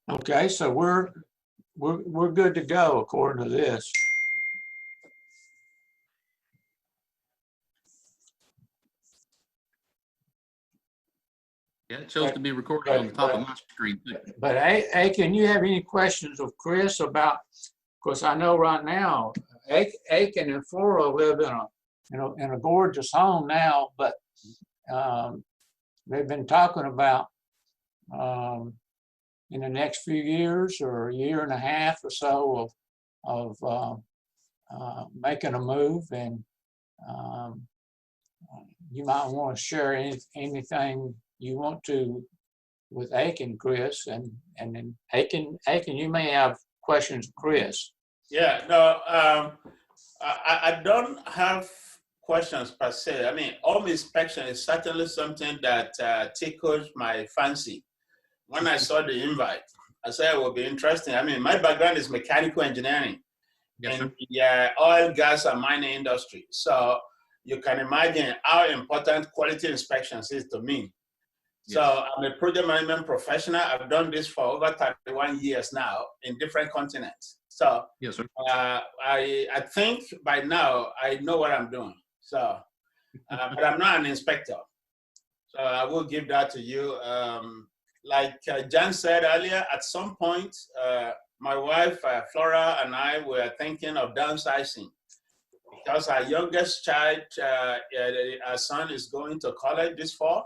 Okay, so we're good to go according to this. Yeah, it shows to be recording on the top of my screen too. But Aiken, you have any questions of Chris about? Of course, I know right now Aiken and Flora live in a gorgeous home now, but they've been talking about in the next few years or a year and a half or so of making a move, and you might want to share anything you want to with Aiken, Chris, and then Aiken, you may have questions, Chris. Yeah, no, I don't have questions per se. I mean, home inspection is certainly something that tickled my fancy. When I saw the invite, I said it would be interesting. I mean, my background is mechanical engineering in the oil, gas, and mining industry. So you can imagine how important quality inspections is to me. Yes. So I'm a project management professional. I've done this for over 31 years now in different continents. So yes, sir. I think by now I know what I'm doing. So, but I'm not an inspector. So I will give that to you. Like Jan said earlier, at some point, my wife, Flora, and I were thinking of downsizing because our youngest child, our son, is going to college this fall.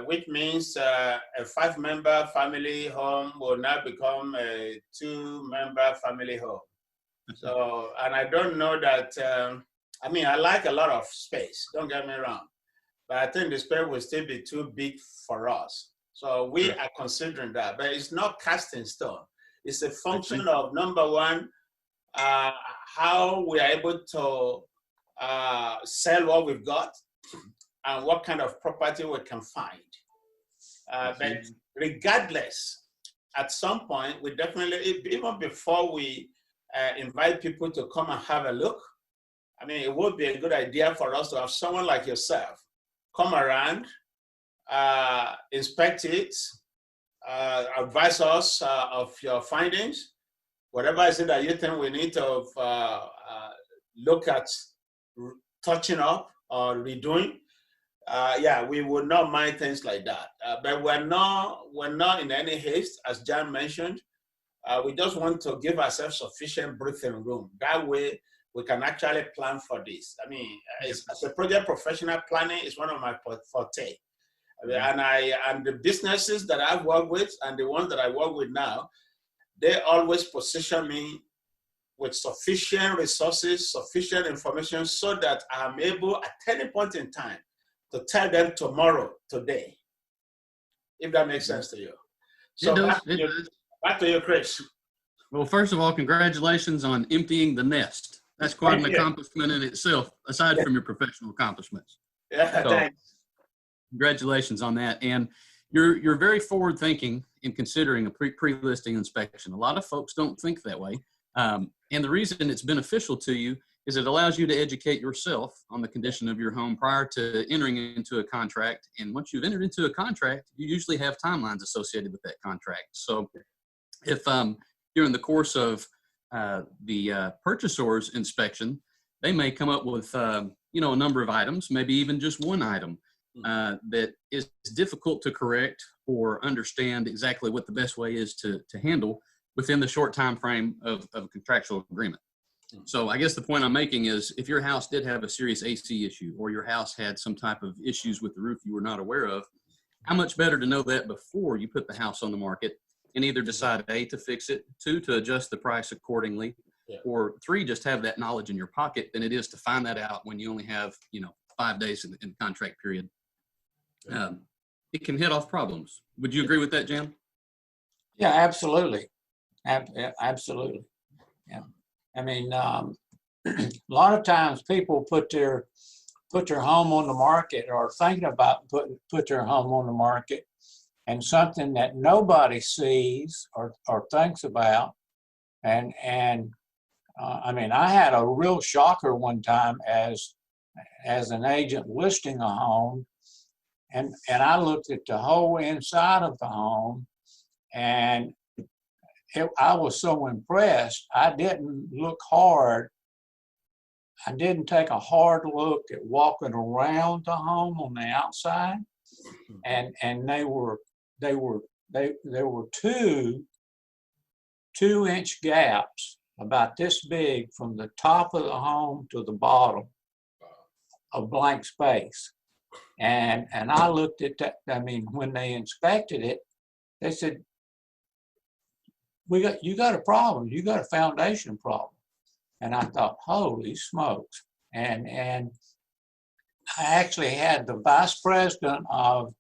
Which means a 5-member family home will now become a 2-member family home. So, and I don't know that, I mean, I like a lot of space, don't get me wrong, but I think the space will still be too big for us. So we are considering that, but it's not cast in stone. It's a function of, number one, how we are able to sell what we've got, and what kind of property we can find. But regardless, at some point, we definitely, even before we invite people to come and have a look, I mean, it would be a good idea for us to have someone like yourself come around, inspect it, advise us of your findings, whatever is it that you think we need to look at touching up or redoing. Yeah, we would not mind things like that. But we're not in any haste, as Jan mentioned. We just want to give ourselves sufficient breathing room. That way, we can actually plan for this. I mean, as a project professional, planning is one of my forte. And the businesses that I've worked with and the ones that I work with now, they always position me with sufficient resources, sufficient information, so that I'm able at any point in time to tell them tomorrow, today, if that makes sense to you. So back to you, Chris. Well, first of all, congratulations on emptying the nest. That's quite an accomplishment in itself, aside from your professional accomplishments. Yeah, so, thanks. Congratulations on that. And you're very forward thinking in considering a pre-listing inspection. A lot of folks don't think that way. And the reason it's beneficial to you is it allows you to educate yourself on the condition of your home prior to entering into a contract. And once you've entered into a contract, you usually have timelines associated with that contract. So if during the course of the purchasor's inspection, they may come up with a number of items, maybe even just one item that is difficult to correct or understand exactly what the best way is to handle within the short time frame of a contractual agreement. So I guess the point I'm making is if your house did have a serious AC issue, or your house had some type of issues with the roof you were not aware of, how much better to know that before you put the house on the market and either decide A, to fix it, 2, to adjust the price accordingly, or 3, just have that knowledge in your pocket than it is to find that out when you only have 5 days in the contract period. It can head off problems. Would you agree with that, Jan? Yeah, absolutely. Absolutely. Yeah. I mean, a lot of times people put their home on the market, or thinking about put their home on the market, and something that nobody sees or thinks about. And I mean, I had a real shocker one time as an agent listing a home, and I looked at the whole inside of the home, And I was so impressed, I didn't look hard. I didn't take a hard look at walking around the home on the outside. And there were 2-inch gaps about this big from the top of the home to the bottom of blank space. And I looked at that. I mean, when they inspected it, they said, you got a problem. You got a foundation problem. And I thought, holy smokes. And I actually had the vice president of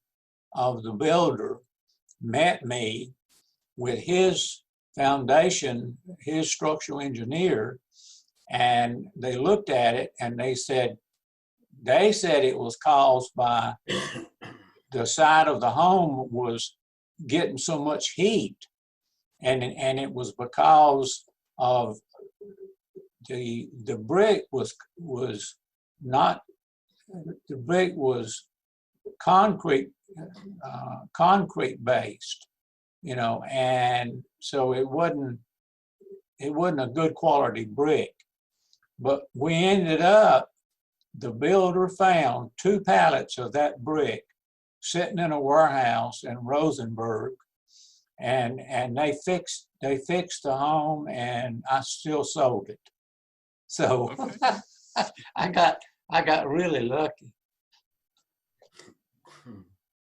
the builder met me with his foundation, his structural engineer, and they looked at it and they said it was caused by the side of the home was getting so much heat, and it was because of the brick was not, the brick was concrete based, and so it wasn't a good quality brick. But we ended up, the builder found 2 pallets of that brick sitting in a warehouse in Rosenberg, and they fixed the home, and I still sold it. So Okay. I got really lucky.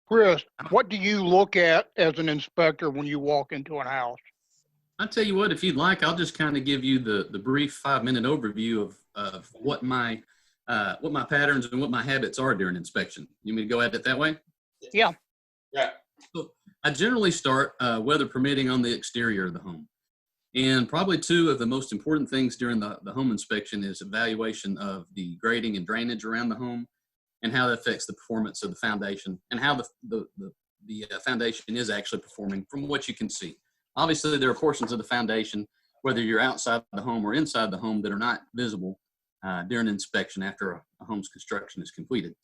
Chris, what do you look at as an inspector when you walk into a house? I'll tell you what, if you'd like, I'll just kind of give you the brief 5-minute overview of what my patterns and what my habits are during inspection. You want me to go at it that way? Yeah. Yeah. So I generally start, weather permitting, on the exterior of the home. And probably 2 of the most important things during the home inspection is evaluation of the grading and drainage around the home and how that affects the performance of the foundation and how the foundation is actually performing from what you can see. Obviously, there are portions of the foundation, whether you're outside the home or inside the home, that are not visible during inspection after a home's construction is completed.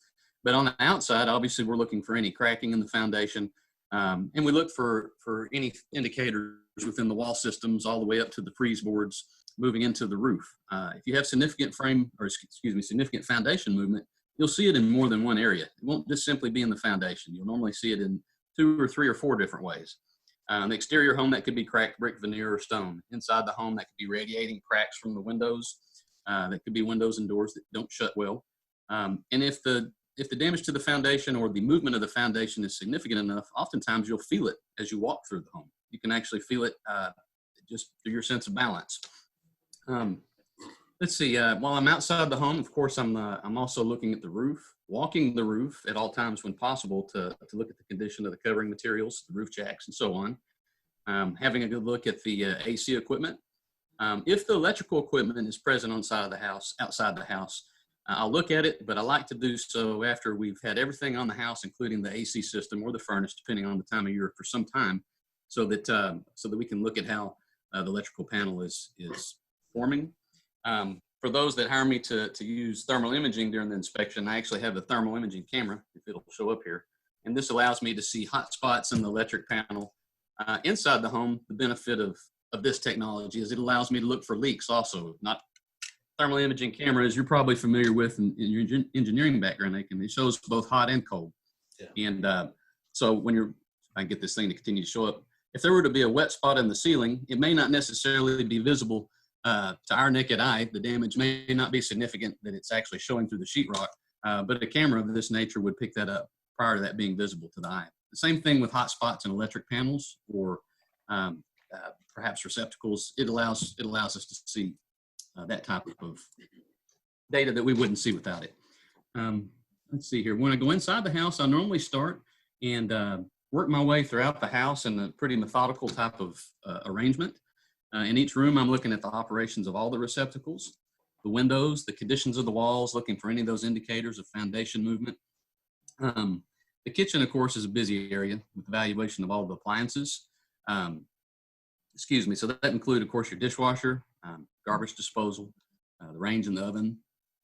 But on the outside, obviously, we're looking for any cracking in the foundation, and we look for any indicators within the wall systems all the way up to the freeze boards moving into the roof. If you have significant significant foundation movement, you'll see it in more than one area. It won't just simply be in the foundation. You'll normally see it in 2 or 3 or 4 different ways. The exterior home, that could be cracked brick, veneer, or stone. Inside the home, that could be radiating cracks from the windows. That could be windows and doors that don't shut well. And if the damage to the foundation or the movement of the foundation is significant enough, oftentimes you'll feel it as you walk through the home. You can actually feel it just through your sense of balance. Let's see. While I'm outside the home, of course, I'm also looking at the roof, walking the roof at all times when possible to look at the condition of the covering materials, the roof jacks, and so on. Having a good look at the AC equipment. If the electrical equipment is present outside the house, I'll look at it, but I like to do so after we've had everything on the house, including the AC system or the furnace, depending on the time of year, for some time, so that we can look at how the electrical panel is forming. For those that hire me to use thermal imaging during the inspection, I actually have a thermal imaging camera, if it'll show up here. And this allows me to see hot spots in the electric panel. Inside the home, the benefit of this technology is it allows me to look for leaks also. Not thermal imaging camera, as you're probably familiar with in your engineering background, it shows both hot and cold. Yeah. And so when I get this thing to continue to show up, if there were to be a wet spot in the ceiling, it may not necessarily be visible to our naked eye. The damage may not be significant that it's actually showing through the sheetrock, but a camera of this nature would pick that up prior to that being visible to the eye. The same thing with hot spots in electric panels or perhaps receptacles. It allows us to see that type of data that we wouldn't see without it. Let's see here. When I go inside the house, I normally start and work my way throughout the house in a pretty methodical type of arrangement. In each room, I'm looking at the operations of all the receptacles, the windows, the conditions of the walls, looking for any of those indicators of foundation movement. The kitchen, of course, is a busy area with evaluation of all the appliances. So that include, of course, your dishwasher, garbage disposal, the range and the oven,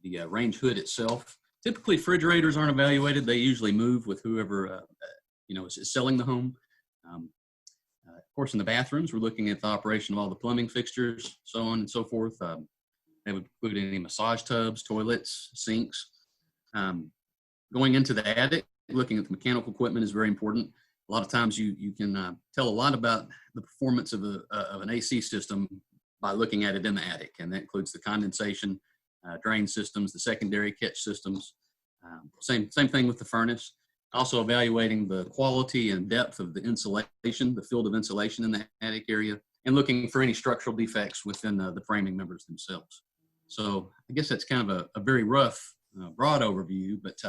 the range hood itself. Typically, refrigerators aren't evaluated. They usually move with whoever is selling the home. Of course, in the bathrooms, we're looking at the operation of all the plumbing fixtures, so on and so forth. That would include any massage tubs, toilets, sinks. Going into the attic, looking at the mechanical equipment is very important. A lot of times you can tell a lot about the performance of an AC system by looking at it in the attic, and that includes the condensation, drain systems, the secondary catch systems. Same thing with the furnace. Also evaluating the quality and depth of the insulation, the field of insulation in the attic area, and looking for any structural defects within the framing members themselves. So I guess that's kind of a very rough, broad overview, but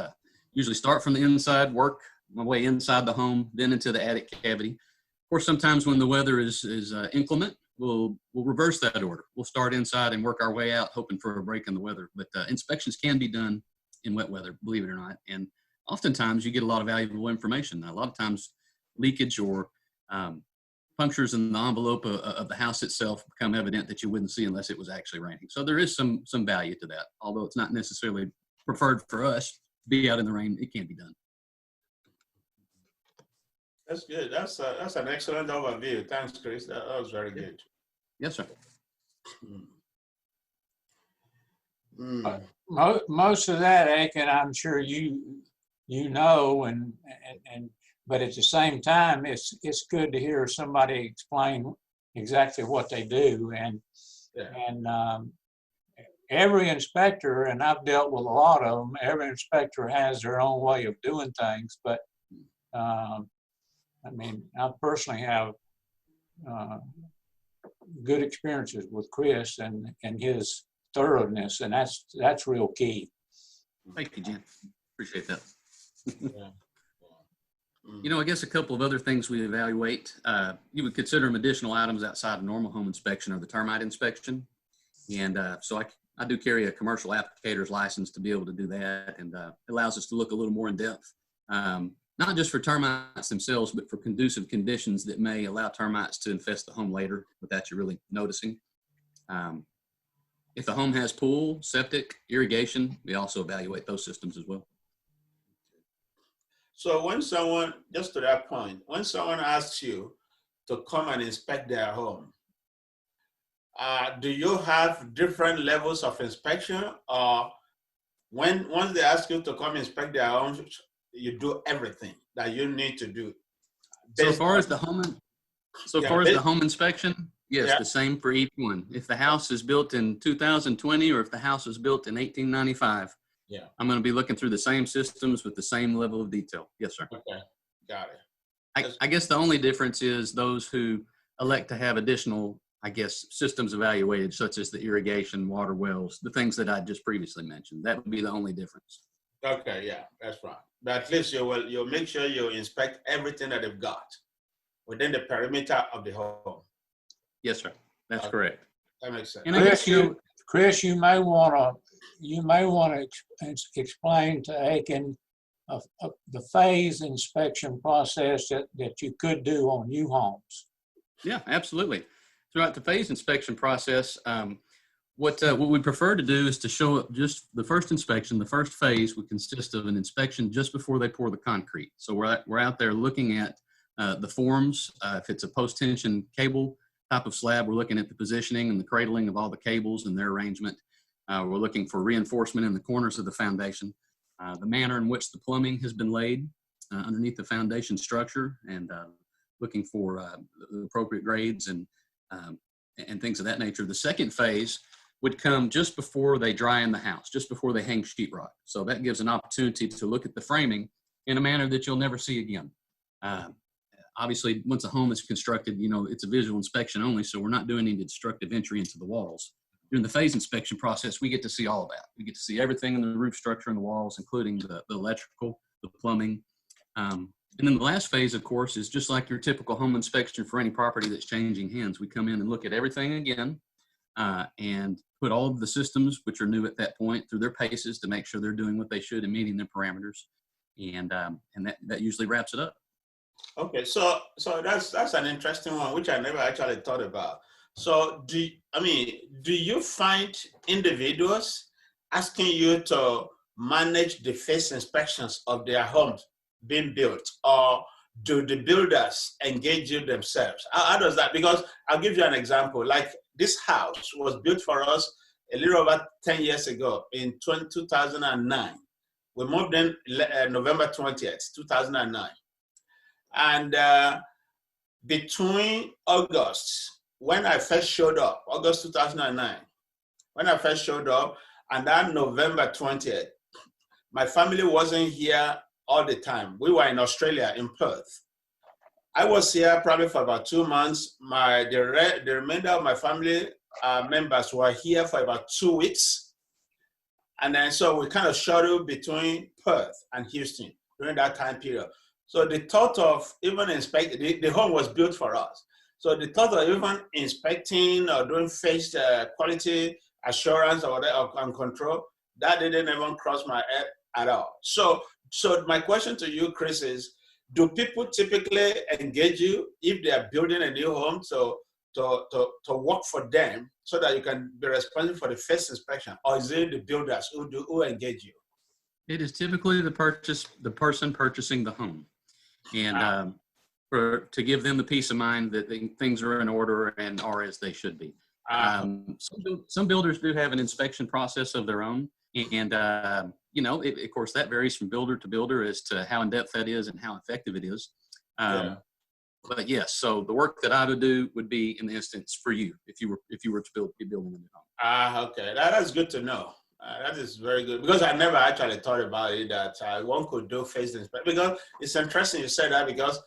usually start from the inside, work my way inside the home, then into the attic cavity. Of course, sometimes when the weather is inclement, we'll reverse that order. We'll start inside and work our way out, hoping for a break in the weather. But inspections can be done in wet weather, believe it or not. And oftentimes you get a lot of valuable information. A lot of times leakage or punctures in the envelope of the house itself become evident that you wouldn't see unless it was actually raining. So there is some value to that. Although it's not necessarily preferred for us to be out in the rain, it can be done. That's good. That's an excellent overview. Thanks, Chris. That was very good. Yes, sir. Most of that, Aiken, I'm sure you know, but at the same time, it's good to hear somebody explain exactly what they do. And every inspector, and I've dealt with a lot of them, every inspector has their own way of doing things. But I mean, I personally have good experiences with Chris and his thoroughness, and that's real key. Thank you, Jen. Appreciate that. Yeah. You know, I guess a couple of other things we evaluate, you would consider them additional items outside of normal home inspection or the termite inspection. And so I do carry a commercial applicator's license to be able to do that, and it allows us to look a little more in depth, not just for termites themselves, but for conducive conditions that may allow termites to infest the home later without you really noticing. If the home has pool, septic, irrigation, we also evaluate those systems as well. So when someone, just to that point, when someone asks you to come and inspect their home, do you have different levels of inspection, or once they ask you to come inspect their home, you do everything that you need to do? So far as the home inspection, yes, the same for each one. If the house is built in 2020 or if the house was built in 1895, I'm going to be looking through the same systems with the same level of detail. Yes, sir. Okay, got it. I guess the only difference is those who elect to have additional, I guess, systems evaluated, such as the irrigation, water wells, the things that I just previously mentioned. That would be the only difference. Okay, yeah, that's right. But at least you'll make sure you inspect everything that they've got within the perimeter of the home. Yes, sir. That's correct. That makes sense. And I guess Chris, you may want to explain to Aiken the phase inspection process that you could do on new homes. Yeah, absolutely. Throughout the phase inspection process, what we prefer to do is to show up just the first inspection. The first phase would consist of an inspection just before they pour the concrete. So we're out there looking at the forms. If it's a post-tension cable type of slab, we're looking at the positioning and the cradling of all the cables and their arrangement. We're looking for reinforcement in the corners of the foundation, the manner in which the plumbing has been laid underneath the foundation structure, and looking for the appropriate grades and things of that nature. The second phase would come just before they dry in the house, just before they hang sheetrock. So that gives an opportunity to look at the framing in a manner that you'll never see again. Obviously, once a home is constructed, you know, it's a visual inspection only, so we're not doing any destructive entry into the walls. During the phase inspection process, we get to see all of that. We get to see everything in the roof structure and the walls, including the electrical, the plumbing. And then the last phase, of course, is just like your typical home inspection for any property that's changing hands. We come in and look at everything again and put all of the systems, which are new at that point, through their paces to make sure they're doing what they should and meeting their parameters. And that usually wraps it up. Okay, so that's an interesting one, which I never actually thought about. So do you find individuals asking you to manage the phase inspections of their homes being built, or do the builders engage you themselves? How does that? Because I'll give you an example. Like this house was built for us a little over 10 years ago in 2009. We moved in November 20th, 2009. And between August, when I first showed up, August 2009, when I first showed up, and then November 20th, my family wasn't here all the time. We were in Australia, in Perth. I was here probably for about 2 months. The remainder of my family members were here for about 2 weeks. And then so we kind of shuttled between Perth and Houston during that time period. So the thought of even inspecting, the home was built for us. So the thought of even inspecting or doing face quality assurance or whatever and control, that didn't even cross my head at all. So my question to you, Chris, is do people typically engage you if they are building a new home to work for them so that you can be responsible for the first inspection, or is it the builders who engage you? It is typically the person purchasing the home, and to give them the peace of mind that things are in order and are as they should be. Some builders do have an inspection process of their own, and of course that varies from builder to builder as to how in depth that is and how effective it is. But yes, so the work that I would do would be in the instance for you if you were to be building a new home. Okay, that's good to know. That is very good, because I never actually thought about it that one could do face inspection. Because it's interesting you said that, because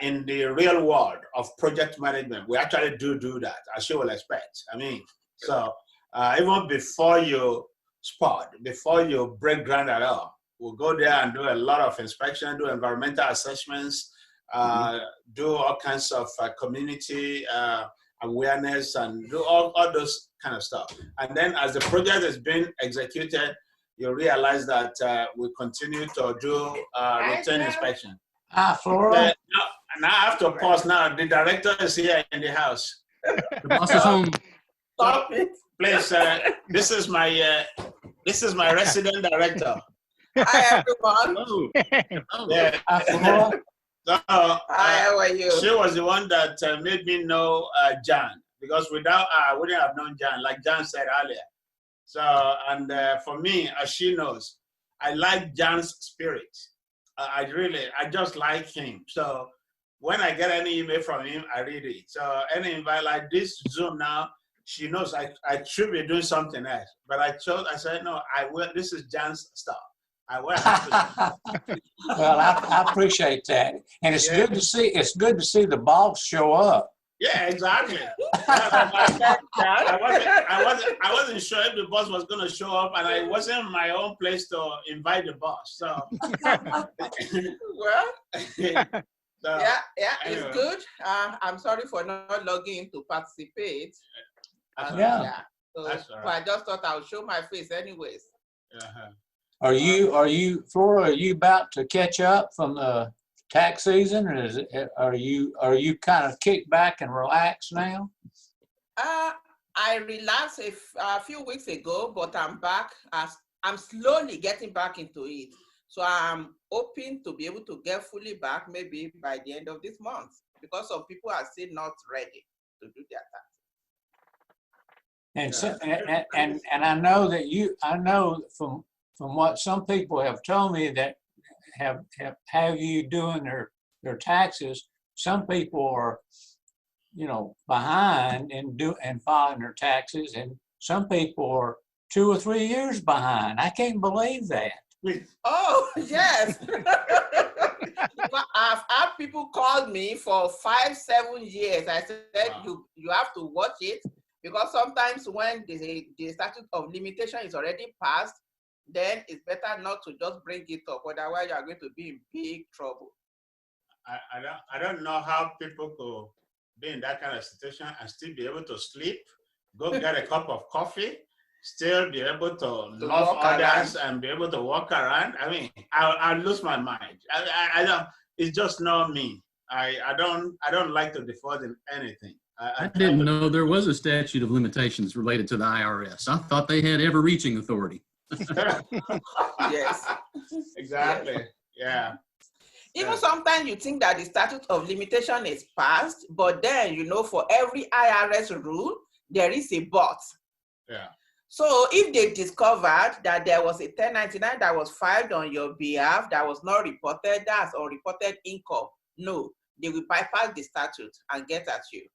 in the real world of project management, we actually do that, as you will expect. I mean, so even before you spot, before you break ground at all, we'll go there and do a lot of inspection, do environmental assessments, do all kinds of community awareness, and do all those kind of stuff. And then as the project is being executed, you realize that we continue to do routine inspection. Flora. Now I have to pause now. The director is here in the house. The boss is home. Stop it. Please, this is my resident director. Hi, everyone. Oh. Yeah. Flora. So, Hi, how are you? she was the one that made me know John, because without her, I wouldn't have known John, like John said earlier. So, and for me, as she knows, I like John's spirit. I just like him. So when I get any email from him, I read it. So any invite like this Zoom now, she knows I should be doing something else. But I said, no, I will. This is John's stuff. I will have to. Well, I appreciate that, and it's good to see. It's good to see the boss show up. Yeah, exactly. I wasn't sure if the boss was going to show up, and it wasn't my own place to invite the boss. So, Well, so yeah, anyway. it's good. I'm sorry for not logging in to participate. Yeah. So, That's all right. but I just thought I'll show my face anyways. Uh-huh. Are you, Flora? Are you about to catch up from the tax season, or are you kind of kicked back and relaxed now? I relaxed a few weeks ago, but I'm back. I'm slowly getting back into it. So I'm hoping to be able to get fully back maybe by the end of this month, because some people are still not ready to do their tax. And so, and I know that I know from what some people have told me that have you doing their taxes. Some people are, behind and filing their taxes, and some people are 2 or 3 years behind. I can't believe that. Oh, yes. I've had people call me for 5-7 years. I said, wow. You have to watch it, because sometimes when the statute of limitation is already passed, then it's better not to just bring it up. Otherwise, you are going to be in big trouble. I don't know how people could be in that kind of situation and still be able to sleep, go get a cup of coffee, still be able to love others and be able to walk around. I mean, I'll lose my mind. I don't. It's just not me. I don't like to default in anything. I didn't know there was a statute of limitations related to the IRS. I thought they had ever-reaching authority. Yes. Exactly. Yeah. Even sometimes you think that the statute of limitation is passed, but then, for every IRS rule, there is a but. Yeah. So if they discovered that there was a 1099 that was filed on your behalf that was not reported as unreported income, no, they will bypass the statute and get at you.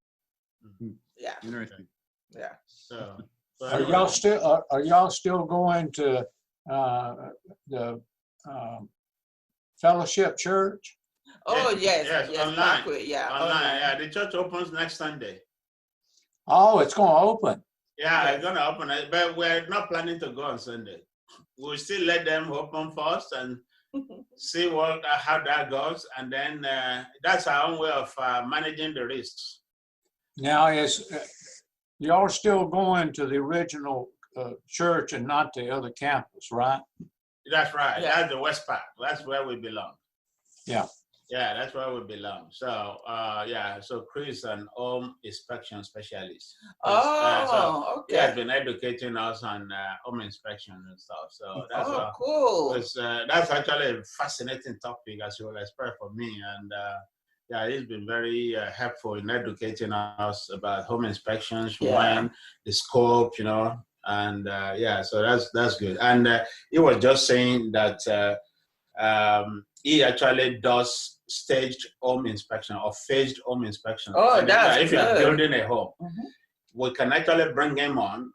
Yeah. Interesting. Yeah. So Are y'all still going to the Fellowship Church? Oh, yes, online. Parkway, yeah. Online. Yeah, the church opens next Sunday. Oh, it's going to open. Yeah, Yes. it's gonna open it, but we're not planning to go on Sunday. We'll still let them open first and see how that goes, and then that's our own way of managing the risks. Now, y'all still going to the original church and not the other campus, right? That's right. Yeah. That's the West Park. That's where we belong. Yeah. Yeah, that's where we belong. So so Chris is an home inspection specialist. Oh, He has okay. been educating us on home inspection and stuff. So that's Cool. that's actually a fascinating topic, as you will expect from me. And he's been very helpful in educating us about home inspections, when the scope, and so that's good. And he was just saying that he actually does staged home inspection or phased home inspection. Oh, and that's if you're good. building a home, we can actually bring him on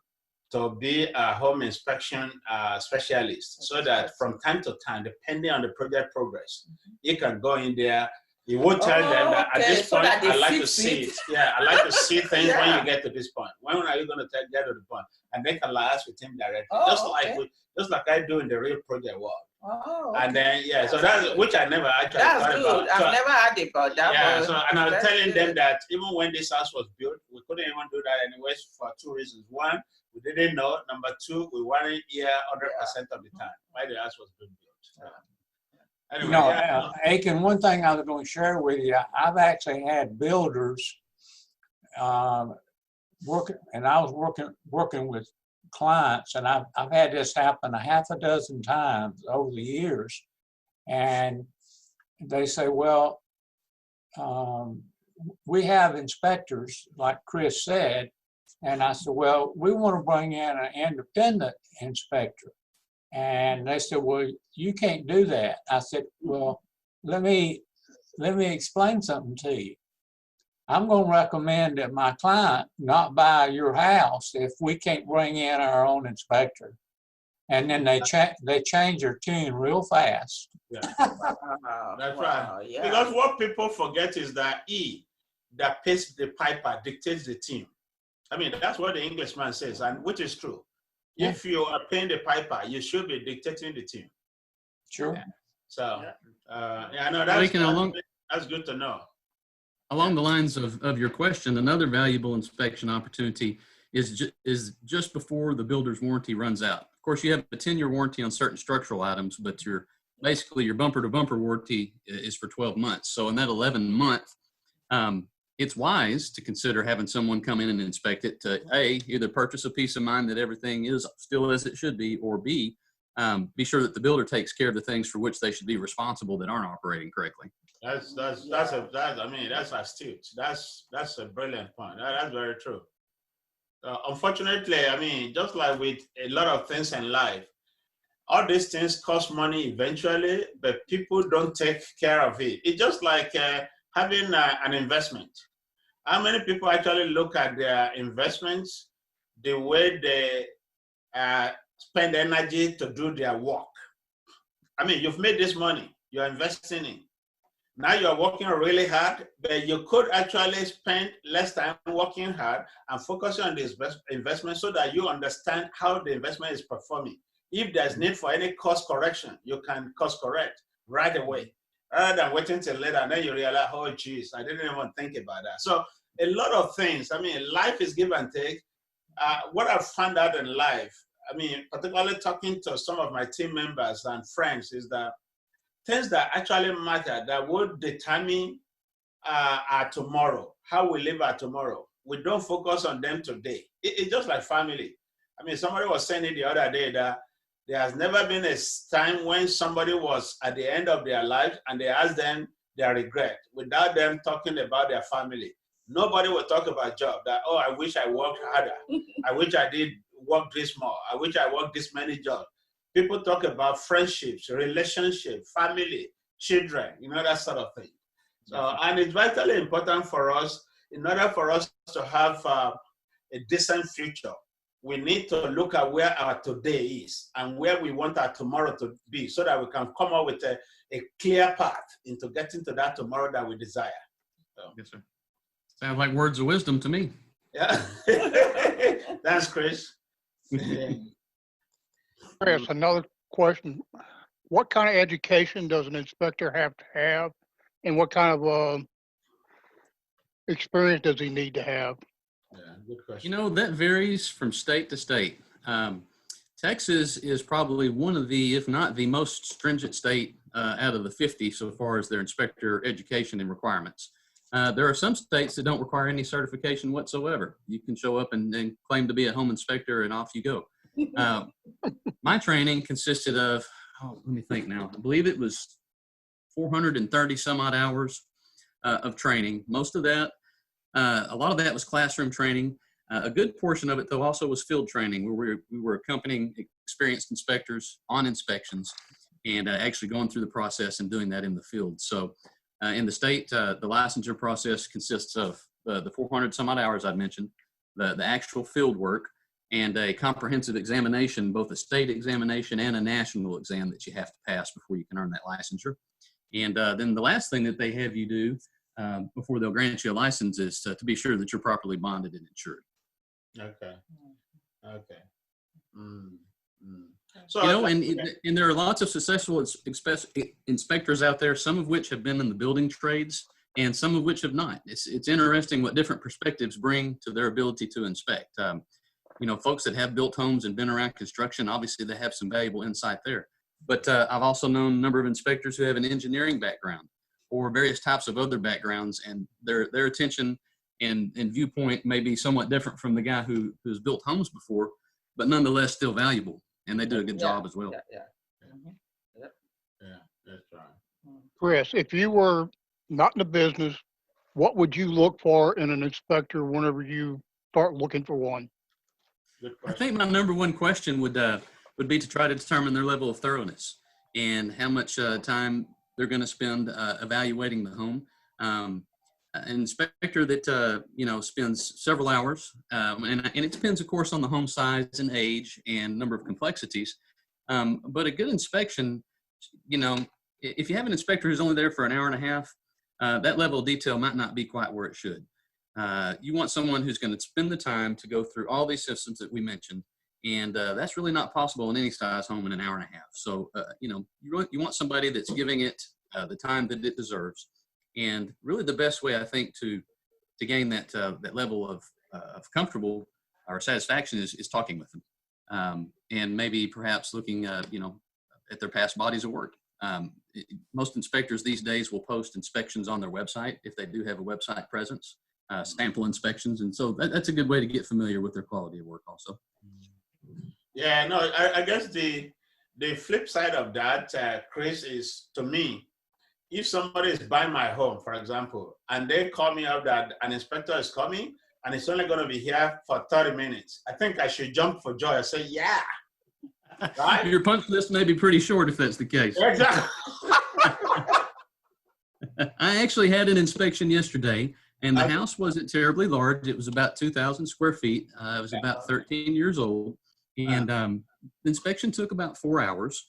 to be a home inspection specialist, so that from time to time, depending on the project progress, he can go in there. He will tell them that at this point, I like to see it. Yeah, I like to see things when you get to this point. When are you going to get to the point? And they can liaise with him directly, just like I do in the real project world. Oh, And then so that's which I never actually thought about. That's good. I've never heard about that. Yeah, and I was telling them that even when this house was built, we couldn't even do that anyways for two reasons. One, we didn't know. Number two, we weren't here 100% of the time why the house was being built. Anyway, Aiken, one thing I was going to share with you, I've actually had builders working, and I was working with clients, and I've had this happen a half a dozen times over the years, and they say, well, we have inspectors, like Chris said, and I said, well, we want to bring in an independent inspector. And they said, well, you can't do that. I said, well, let me explain something to you. I'm going to recommend that my client not buy your house if we can't bring in our own inspector. And then they change their tune real fast. Yeah. That's right. Yeah. Because what people forget is that that pays the piper dictates the team. I mean, that's what the Englishman says, and which is true. Yeah. If you are paying the piper, you should be dictating the team. Sure. Yeah. So, no, that's good to know. Along the lines of your question, another valuable inspection opportunity is just before the builder's warranty runs out. Of course, you have a 10-year warranty on certain structural items, but basically your bumper-to-bumper warranty is for 12 months. So in that 11th month, it's wise to consider having someone come in and inspect it to A, either purchase a peace of mind that everything is still as it should be, or B, be sure that the builder takes care of the things for which they should be responsible that aren't operating correctly. That's astute. That's a brilliant point. That's very true. Unfortunately, I mean, just like with a lot of things in life, all these things cost money eventually, but people don't take care of it. It's just like having an investment. How many people actually look at their investments the way they spend energy to do their work? I mean, you've made this money, you're investing in. Now you're working really hard, but you could actually spend less time working hard and focusing on the investment so that you understand how the investment is performing. If there's need for any course correction, you can course correct right away, rather than waiting till later and then you realize, oh, geez, I didn't even think about that. So a lot of things, I mean, life is give and take. What I've found out in life, I mean, particularly talking to some of my team members and friends, is that things that actually matter, that would determine our tomorrow, how we live our tomorrow, we don't focus on them today. It's just like family. I mean, somebody was saying it the other day that There has never been a time when somebody was at the end of their lives and they asked them their regret without them talking about their family. Nobody will talk about job that, oh, I wish I worked harder. I wish I did work this more. I wish I worked this many jobs. People talk about friendships, relationship, family, children, that sort of thing. So, and it's vitally important for us, in order for us to have a decent future, we need to look at where our today is and where we want our tomorrow to be so that we can come up with a clear path into getting to that tomorrow that we desire. So. Yes, sir. Sounds like words of wisdom to me. Yeah. Thanks, Chris. Chris, another question. What kind of education does an inspector have to have, and what kind of experience does he need to have? Yeah, good question. That varies from state to state. Texas is probably one of the, if not the most stringent state out of the 50 so far as their inspector education and requirements. There are some states that don't require any certification whatsoever. You can show up and claim to be a home inspector and off you go. My training consisted of, let me think now, I believe it was 430 some odd hours of training. Most of that, a lot of that was classroom training. A good portion of it, though, also was field training, where we were accompanying experienced inspectors on inspections and actually going through the process and doing that in the field. So in the state, the licensure process consists of the 400 some odd hours I've mentioned, the actual field work, and a comprehensive examination, both a state examination and a national exam that you have to pass before you can earn that licensure. And then the last thing that they have you do before they'll grant you a license is to be sure that you're properly bonded and insured. Okay. So, and there are lots of successful inspectors out there, some of which have been in the building trades and some of which have not. It's interesting what different perspectives bring to their ability to inspect. Folks that have built homes and been around construction, obviously they have some valuable insight there. But I've also known a number of inspectors who have an engineering background or various types of other backgrounds, and their attention and viewpoint may be somewhat different from the guy who's built homes before, but nonetheless still valuable, and they do a good job as well. Yeah, that's right. Chris, if you were not in the business, what would you look for in an inspector whenever you start looking for one? I think my number one question would be to try to determine their level of thoroughness and how much time they're going to spend evaluating the home. An inspector that spends several hours, and it depends, of course, on the home size and age and number of complexities. But a good inspection, if you have an inspector who's only there for an hour and a half, that level of detail might not be quite where it should. You want someone who's going to spend the time to go through all these systems that we mentioned, and that's really not possible in any size home in an hour and a half. So, you want somebody that's giving it the time that it deserves. And really the best way, I think, to gain that level of comfortable or satisfaction is talking with them, and maybe perhaps looking, at their past bodies of work. Most inspectors these days will post inspections on their website if they do have a website presence, sample inspections, and so that's a good way to get familiar with their quality of work also. Yeah, no, I guess the flip side of that, Chris, is, to me, if somebody is buying my home, for example, and they call me up that an inspector is coming and it's only going to be here for 30 minutes, I think I should jump for joy. I say, yeah. Right? Your punch list may be pretty short if that's the case. Exactly. I actually had an inspection yesterday, and the house wasn't terribly large. It was about 2,000 square feet. It was about 13 years old, and the inspection took about 4 hours.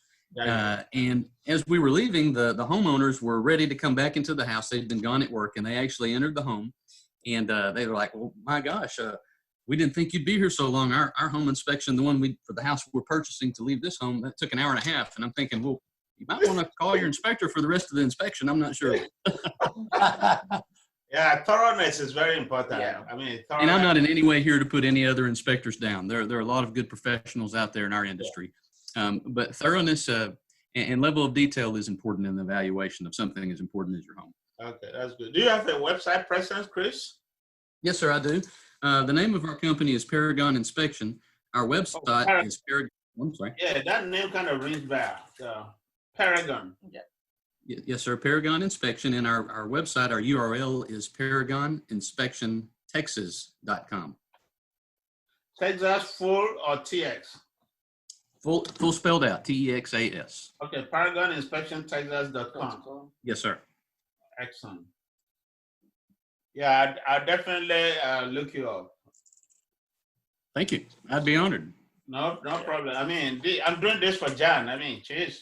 And as we were leaving, the homeowners were ready to come back into the house. They'd been gone at work, and they actually entered the home, and they were like, well, my gosh, we didn't think you'd be here so long. Our home inspection, the one for the house we're purchasing to leave this home, that took an hour and a half. And I'm thinking, well, you might want to call your inspector for the rest of the inspection. I'm not sure. Yeah, thoroughness is very important. Yeah. I mean, And I'm not in any way here to put any other inspectors down. There are a lot of good professionals out there in our industry. But thoroughness and level of detail is important in the evaluation of something as important as your home. Okay, that's good. Do you have a website presence, Chris? Yes, sir, I do. The name of our company is Paragon Inspection. Our website is I'm sorry. Yeah, that name kind of rings back. Paragon. Yes, sir. Paragon Inspection, and our website, our URL is paragoninspectiontexas.com. Texas full or TX? Full spelled out, TEXAS. Okay, paragoninspectiontexas.com. Yes, sir. Excellent. Yeah, I'll definitely look you up. Thank you. I'd be honored. No problem. I mean, I'm doing this for John. I mean, jeez.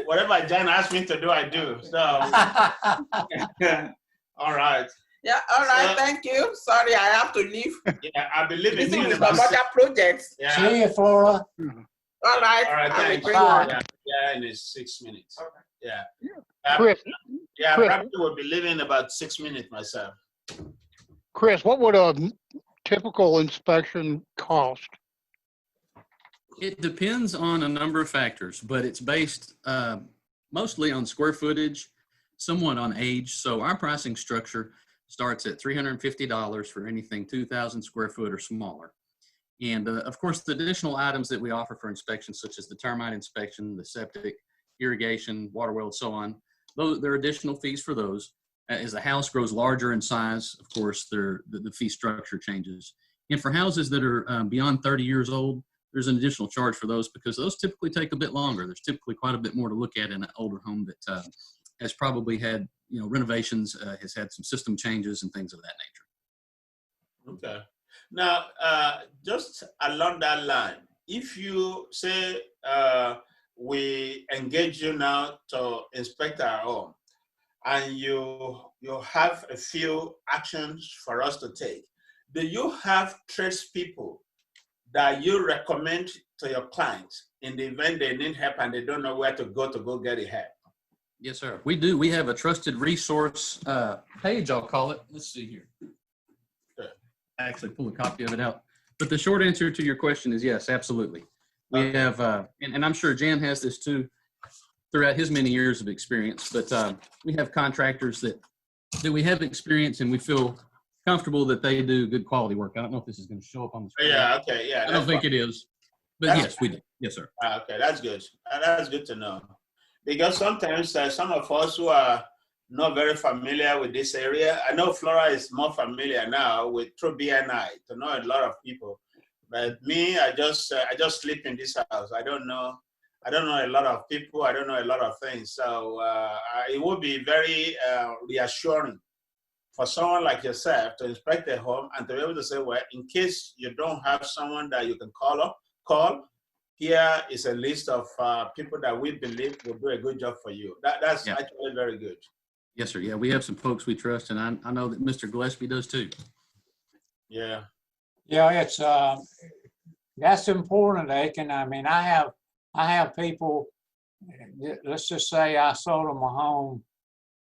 Whatever John asked me to do, I do. So, all right. Yeah, all right, So- thank you. Sorry, I have to leave. Yeah, I'll be leaving Busy in with about some other projects. Yeah. See you, Flora. All right. All right, I will thanks. bring Bye. one. Yeah, in 6 minutes. Okay. Yeah. Chris, Yeah, I Chris. probably will be leaving in about 6 minutes myself. Chris, what would a typical inspection cost? It depends on a number of factors, but it's based mostly on square footage, somewhat on age. So our pricing structure starts at $350 for anything 2,000 square foot or smaller. And of course, the additional items that we offer for inspection, such as the termite inspection, the septic, irrigation, water well, so on, there are additional fees for those. As the house grows larger in size, of course, the fee structure changes. And for houses that are beyond 30 years old, there's an additional charge for those because those typically take a bit longer. There's typically quite a bit more to look at in an older home that has probably had, renovations, has had some system changes and things of that nature. Okay. Now, just along that line, if you say we engage you now to inspect our home, and you have a few actions for us to take, do you have tradespeople that you recommend to your clients in the event they need help and they don't know where to go get the help? Yes, sir. We do. We have a trusted resource page, I'll call it. Let's see here. Good. I actually pull a copy of it out. But the short answer to your question is yes, absolutely. We Okay. have, and I'm sure Jan has this too throughout his many years of experience, but we have contractors that we have experience and we feel comfortable that they do good quality work. I don't know if this is going to show up on the screen. Yeah, okay, yeah. I don't think it is, but That's yes, we do. Yes, sir. Okay, that's good. That's good to know. Because sometimes some of us who are not very familiar with this area, I know Flora is more familiar now with through BNI to know a lot of people. But me, I just sleep in this house. I don't know a lot of people. I don't know a lot of things. So it would be very reassuring for someone like yourself to inspect a home and to be able to say, well, in case you don't have someone that you can call, here is a list of people that we believe will do a good job for you. That's actually very good. Yes, sir. Yeah, we have some folks we trust, and I know that Mr. Gillespie does too. Yeah. Yeah, it's that's important, Aiken. I mean, I have people, let's just say I sold them a home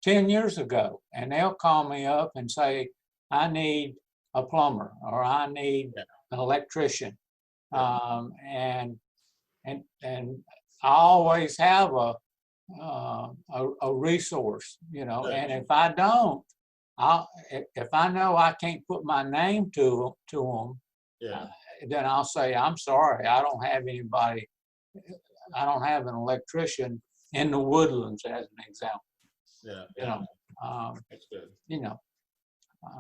10 years ago, and they'll call me up and say, I need a plumber or I need an electrician. And I always have a resource, and if I don't, if I know I can't put my name to them, then I'll say, I'm sorry, I don't have anybody. I don't have an electrician in the Woodlands, as an example. That's good.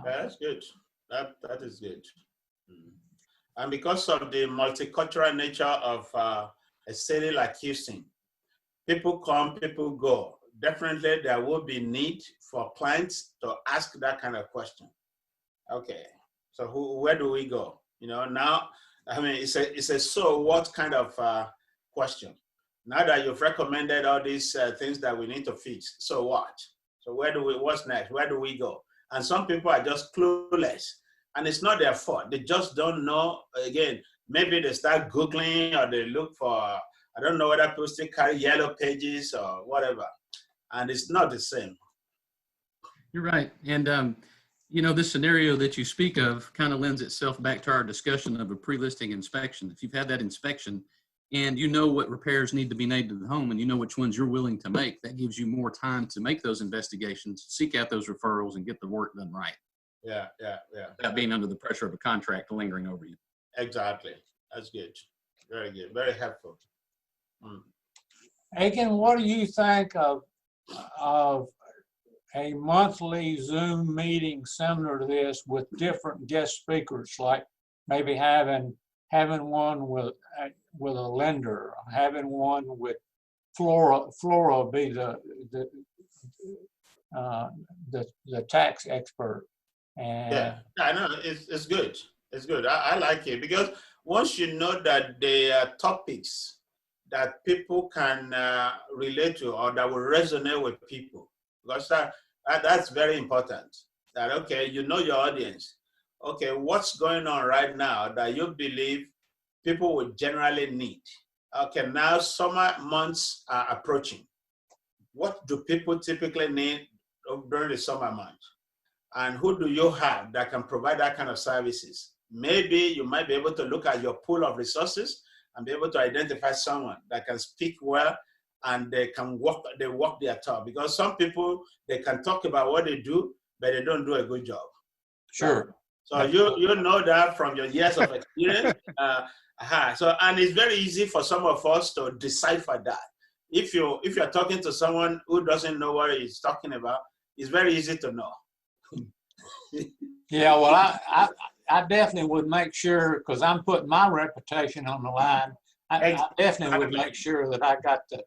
That's good. That is good. And because of the multicultural nature of a city like Houston, people come, people go. Definitely, there will be need for clients to ask that kind of question. Okay, so where do we go? Now, I mean, it's a so what kind of question? Now that you've recommended all these things that we need to fix, so what? So what's next? Where do we go? And some people are just clueless, and it's not their fault. They just don't know. Again, maybe they start Googling or they look for, I don't know whether people still carry yellow pages or whatever. And it's not the same. You're right. And, this scenario that you speak of kind of lends itself back to our discussion of a pre-listing inspection. If you've had that inspection and you know what repairs need to be made to the home and you know which ones you're willing to make, that gives you more time to make those investigations, seek out those referrals, and get the work done right. Yeah. Without being under the pressure of a contract lingering over you. Exactly. That's good. Very good. Very helpful. Mm. Aiken, what do you think of a monthly Zoom meeting similar to this with different guest speakers, like maybe having one with a lender, having one with Flora be the tax expert, and Yeah, I know it's good. It's good. I like it because once you know that the topics that people can relate to or that will resonate with people, because that's very important. That okay, you know your audience. Okay, what's going on right now that you believe people would generally need? Okay, now summer months are approaching. What do people typically need during the summer months? And who do you have that can provide that kind of services? Maybe you might be able to look at your pool of resources and be able to identify someone that can speak well and they walk their talk. Because some people, they can talk about what they do, but they don't do a good job. sure. So you know that from your years of experience. So, and it's very easy for some of us to decipher that. If you're talking to someone who doesn't know what he's talking about, it's very easy to know. Yeah, well, I definitely would make sure, because I'm putting my reputation on the line. I definitely would make sure that I got the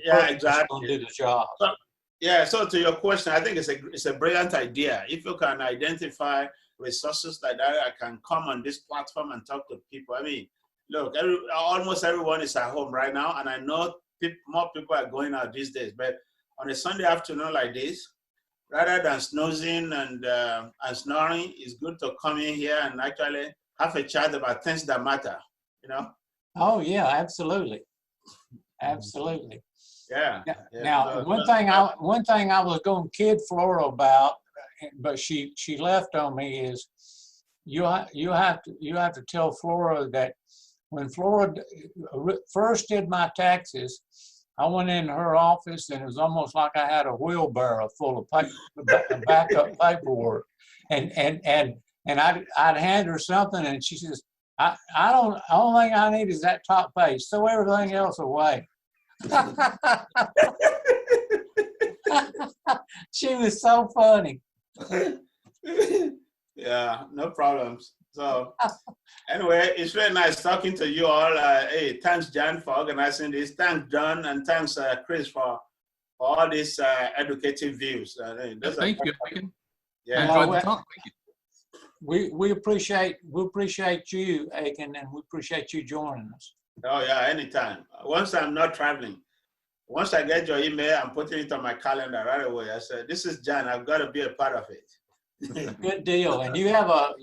Yeah, person that's going to do the job. So, yeah. So to your question, I think it's a brilliant idea. If you can identify resources like that, I can come on this platform and talk to people. I mean, look, almost everyone is at home right now, and I know more people are going out these days. But on a Sunday afternoon like this, rather than snoozing and snoring, it's good to come in here and actually have a chat about things that matter. You know? Oh yeah, absolutely, absolutely. Yeah. Now, So, one thing I was going to kid Flora about, but she left on me, is you have to tell Flora that when Flora first did my taxes, I went in her office and it was almost like I had a wheelbarrow full of backup paperwork, and I'd hand her something and she says, I don't, the only thing I need is that top page, throw everything else away. She was so funny. Yeah, no problems. So anyway, it's very nice talking to you all. Hey, thanks, John, for organizing this. Thanks, John, and thanks, Chris, for all these educative views. Thank you. Yeah. I enjoyed the talk. Thank you. We appreciate you, Aiken, and we appreciate you joining us. Oh yeah, anytime. Once I'm not traveling, once I get your email, I'm putting it on my calendar right away. I said, "This is John. I've got to be a part of it." Good deal. And you have a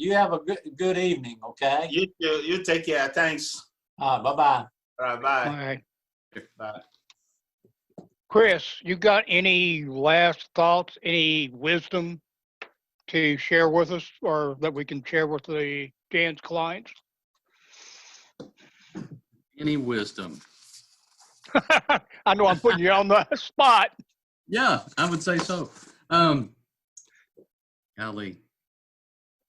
good evening. Okay. You take care. Thanks. Bye-bye. All right, bye. All right. Bye. Chris, you got any last thoughts, any wisdom to share with us, or that we can share with the Jan's clients? Any wisdom? I know I'm putting you on the spot. Yeah, I would say so. Golly.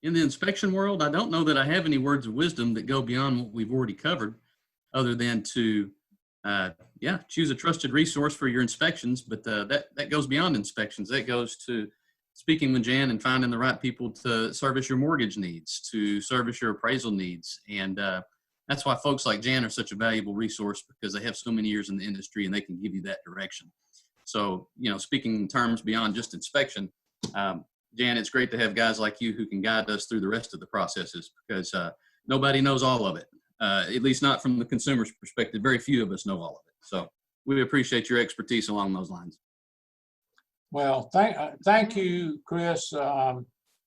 In the inspection world, I don't know that I have any words of wisdom that go beyond what we've already covered, other than to, choose a trusted resource for your inspections. But that goes beyond inspections. That goes to speaking with Jan and finding the right people to service your mortgage needs, to service your appraisal needs. And that's why folks like Jan are such a valuable resource, because they have so many years in the industry and they can give you that direction. So, speaking in terms beyond just inspection, Jan, it's great to have guys like you who can guide us through the rest of the processes, because nobody knows all of it, at least not from the consumer's perspective. Very few of us know all of it. So we appreciate your expertise along those lines. Well, thank you, Chris,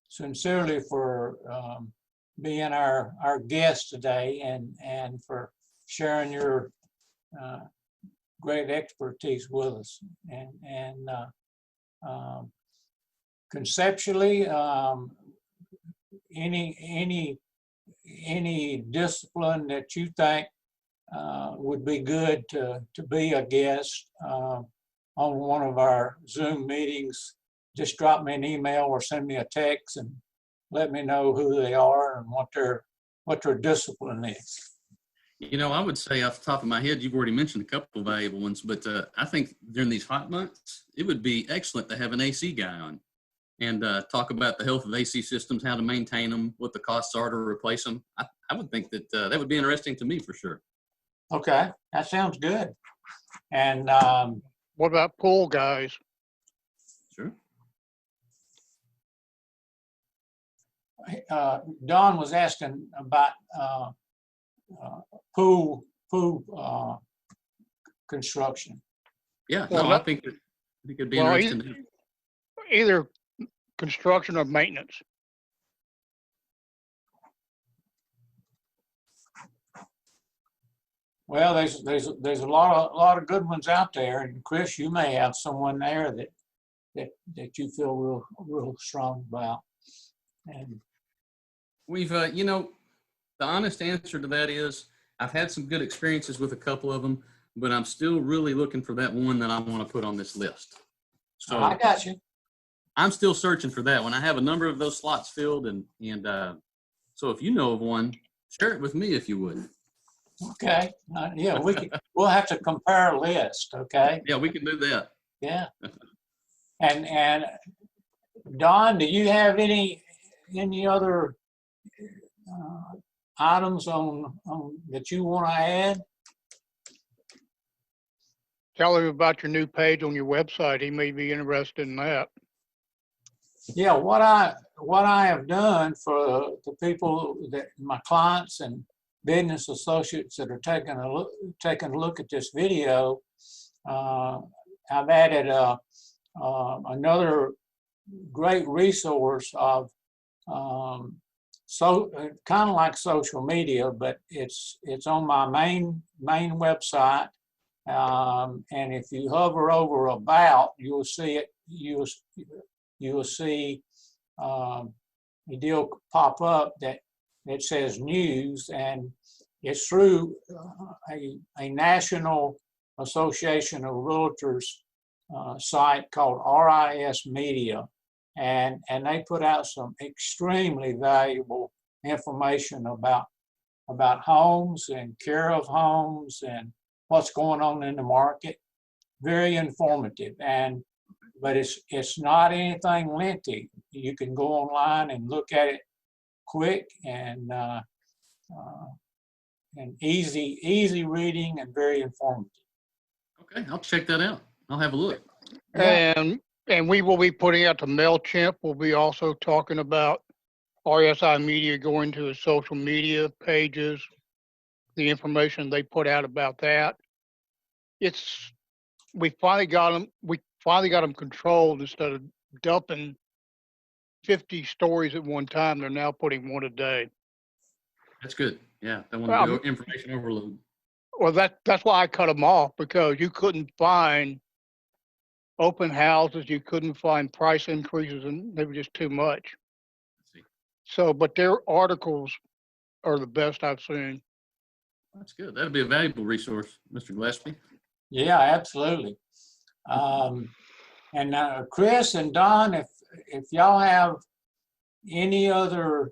sincerely for being our guest today and for sharing your great expertise with us. And conceptually, any discipline that you think would be good to be a guest on one of our Zoom meetings, just drop me an email or send me a text and let me know who they are and what what their discipline is. You know, I would say off the top of my head, you've already mentioned a couple of valuable ones, but I think during these hot months, it would be excellent to have an AC guy on and talk about the health of AC systems, how to maintain them, what the costs are to replace them. I would think that that would be interesting to me for sure. Okay, that sounds good. And What about pool guys? Sure. Don was asking about pool construction. Yeah, Well, no, I think it'd be interesting. To Either construction or maintenance. Well, there's a lot of good ones out there, and Chris, you may have someone there that you feel real strong about. And We've, you know, the honest answer to that is I've had some good experiences with a couple of them, but I'm still really looking for that one that I want to put on this list. So I got you. I'm still searching for that one. I have a number of those slots filled, and so if you know of one, share it with me if you would. Okay. Yeah, we'll have to compare a list. Okay. Yeah, we can do that. Yeah. And Don, do you have any other items on that you want to add? Tell him about your new page on your website. He may be interested in that. Yeah, what I have done for the people that my clients and business associates that are taking a look at this video, I've added another great resource of so kind of like social media, but it's on my main website. And if you hover over about, you'll see it. You'll see a deal pop up that says news, and it's through a National Association of Realtors site called RIS Media, and they put out some extremely valuable information about homes and care of homes and what's going on in the market. Very informative, but it's not anything lengthy. You can go online and look at it quick and easy reading and very informative. Okay, I'll check that out. I'll have a look. Yeah. And we will be putting out to MailChimp. We'll be also talking about RSI Media going to his social media pages, the information they put out about that. We finally got them controlled. Instead of dumping 50 stories at one time, they're now putting one a day. That's good. Yeah, I want to do information overload. Well, that's why I cut them off, because you couldn't find open houses, you couldn't find price increases, and they were just too much. So, but their articles are the best I've seen. That's good. That'll be a valuable resource, Mr. Gillespie. Yeah, absolutely. And Chris and Don, if y'all have any other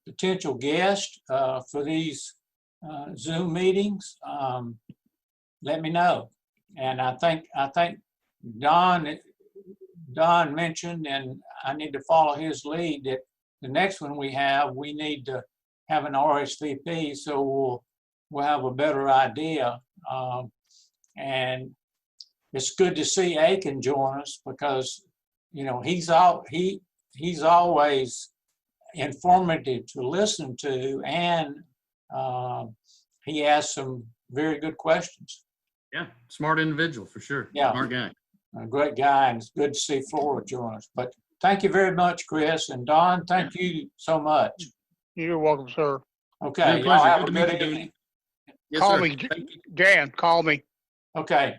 potential guests for these Zoom meetings, let me know. And I think Don mentioned, and I need to follow his lead, that the next one we need to have an RSVP, so we'll have a better idea. And it's good to see Aiken join us, because he's always informative to listen to, and he asks some very good questions. Yeah, smart individual for sure. Yeah. Smart guy. A great guy, and it's good to see Flora join us. But thank you very much, Chris, and Don, thank you so much. You're welcome, sir. Okay, Been a y'all pleasure. have Good a to meet good you, Don. evening. Yes, Call sir. me, Thank you. Dan, call me. Okay.